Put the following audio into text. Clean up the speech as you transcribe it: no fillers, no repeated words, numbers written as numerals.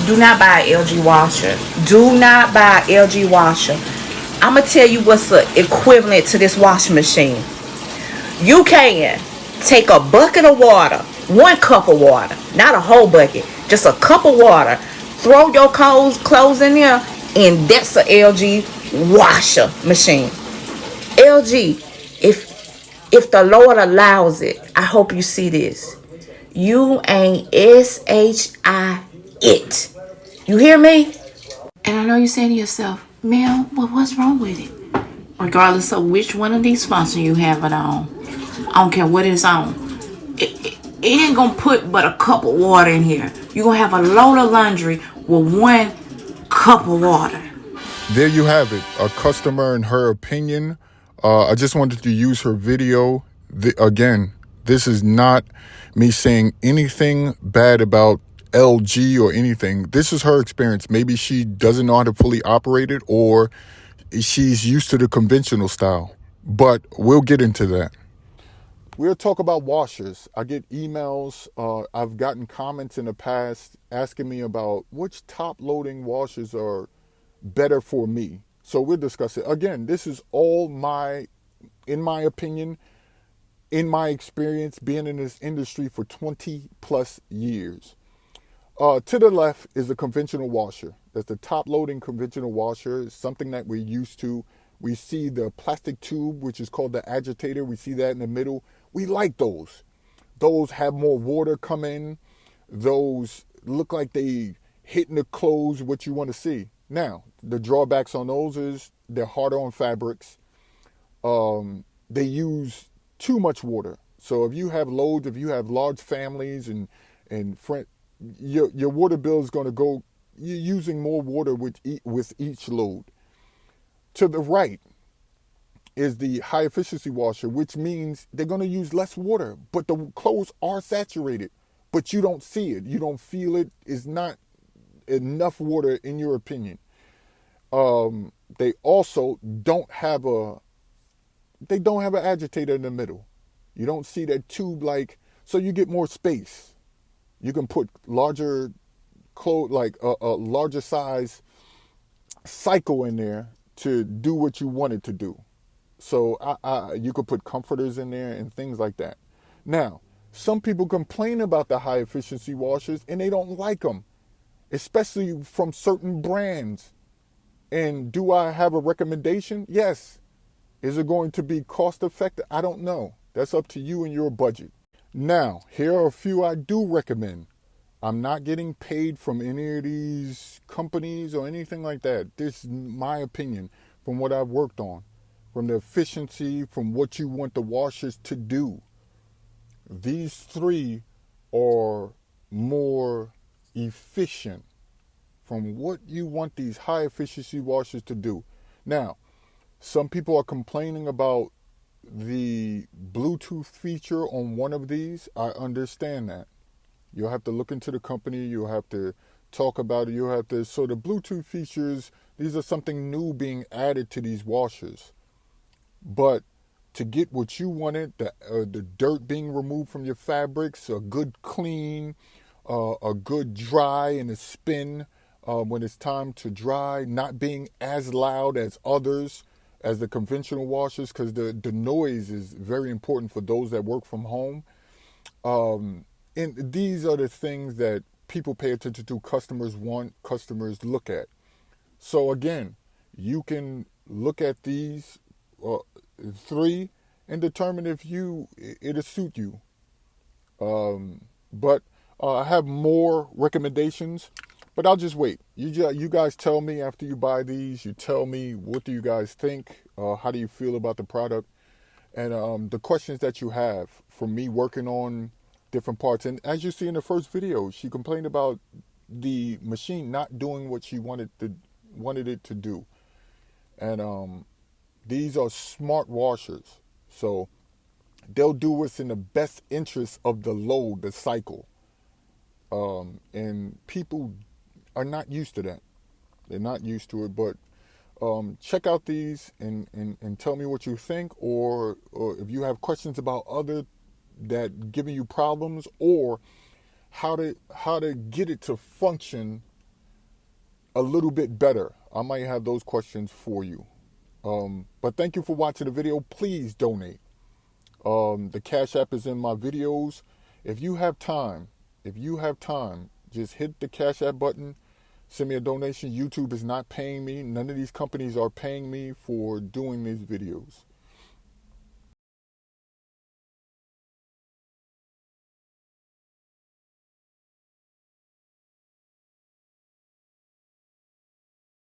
Do not buy an LG washer. Do not buy an LG washer. I'm going to tell you what's the equivalent to this washing machine. You can take a bucket of water, 1 cup of water, not a whole bucket, just a cup of water. Throw your clothes in there, and that's an LG washer machine. LG, if the Lord allows it, I hope you see this. You ain't SHI it. You hear me? And I know you're saying to yourself, Mel, what's wrong with it? Regardless of which one of these functions you have it on, I don't care what it's on. It ain't gonna put but a cup of water in here. You're gonna have a load of laundry with 1 cup of water. There you have it, a customer and her opinion. I just wanted to use her video. Again, this is not me saying anything bad about LG or anything. This is her experience. Maybe she doesn't know how to fully operate it, or she's used to the conventional style. But we'll get into that. We'll talk about washers. I get emails. I've gotten comments in the past asking me about which top loading washers are better for me. So we'll discuss it. Again, this is all in my opinion, in my experience being in this industry for 20 plus years. To the left is a conventional washer. That's the top loading conventional washer. It's something that we're used to. We see the plastic tube, which is called the agitator. We see that in the middle. We like those. Those have more water come in. Those look like they hitting the clothes what you want to see. Now, the drawbacks on those is they're harder on fabrics. They use too much water. So if you have loads, if you have large families and your water bill is going to go. You're using more water with each load. To the right is the high efficiency washer, which means they're going to use less water, but the clothes are saturated, but you don't see it. You don't feel it. It's not enough water in your opinion. They also don't have an agitator in the middle. You don't see that tube so you get more space. You can put larger clothes, like a larger size cycle in there to do what you want it to do. So you could put comforters in there and things like that. Now, some people complain about the high efficiency washers and they don't like them, especially from certain brands. And do I have a recommendation? Yes. Is it going to be cost effective? I don't know. That's up to you and your budget. Now, here are a few I do recommend. I'm not getting paid from any of these companies or anything like that. This is my opinion from what I've worked on, from the efficiency, from what you want the washers to do. These three are more efficient from what you want these high efficiency washers to do. Now, some people are complaining about the Bluetooth feature on one of these. I understand that. You'll have to look into the company. You'll have to talk about it. So the Bluetooth features, these are something new being added to these washers. But to get what you wanted, the dirt being removed from your fabrics, a good clean, a good dry and a spin when it's time to dry, not being as loud as others, as the conventional washers, because the noise is very important for those that work from home. And these are the things that people pay attention to, customers want, customers look at. So again, you can look at these three and determine if it'll suit you. But I have more recommendations, but I'll just wait. You guys tell me after you buy these. You tell me, what do you guys think? How do you feel about the product? And the questions that you have from me working on different parts. And as you see in the first video, she complained about the machine not doing what she wanted it to do. And these are smart washers, so they'll do what's in the best interest of the load, the cycle. And people are not used to that. They're not used to it. But check out these and tell me what you think, or if you have questions about other that giving you problems, or how to get it to function a little bit better, I might have those questions for you. But thank you for watching the video. Please donate. The Cash App is in my videos. If you have time, just hit the Cash App button. Send me a donation. YouTube is not paying me. None of these companies are paying me for doing these videos.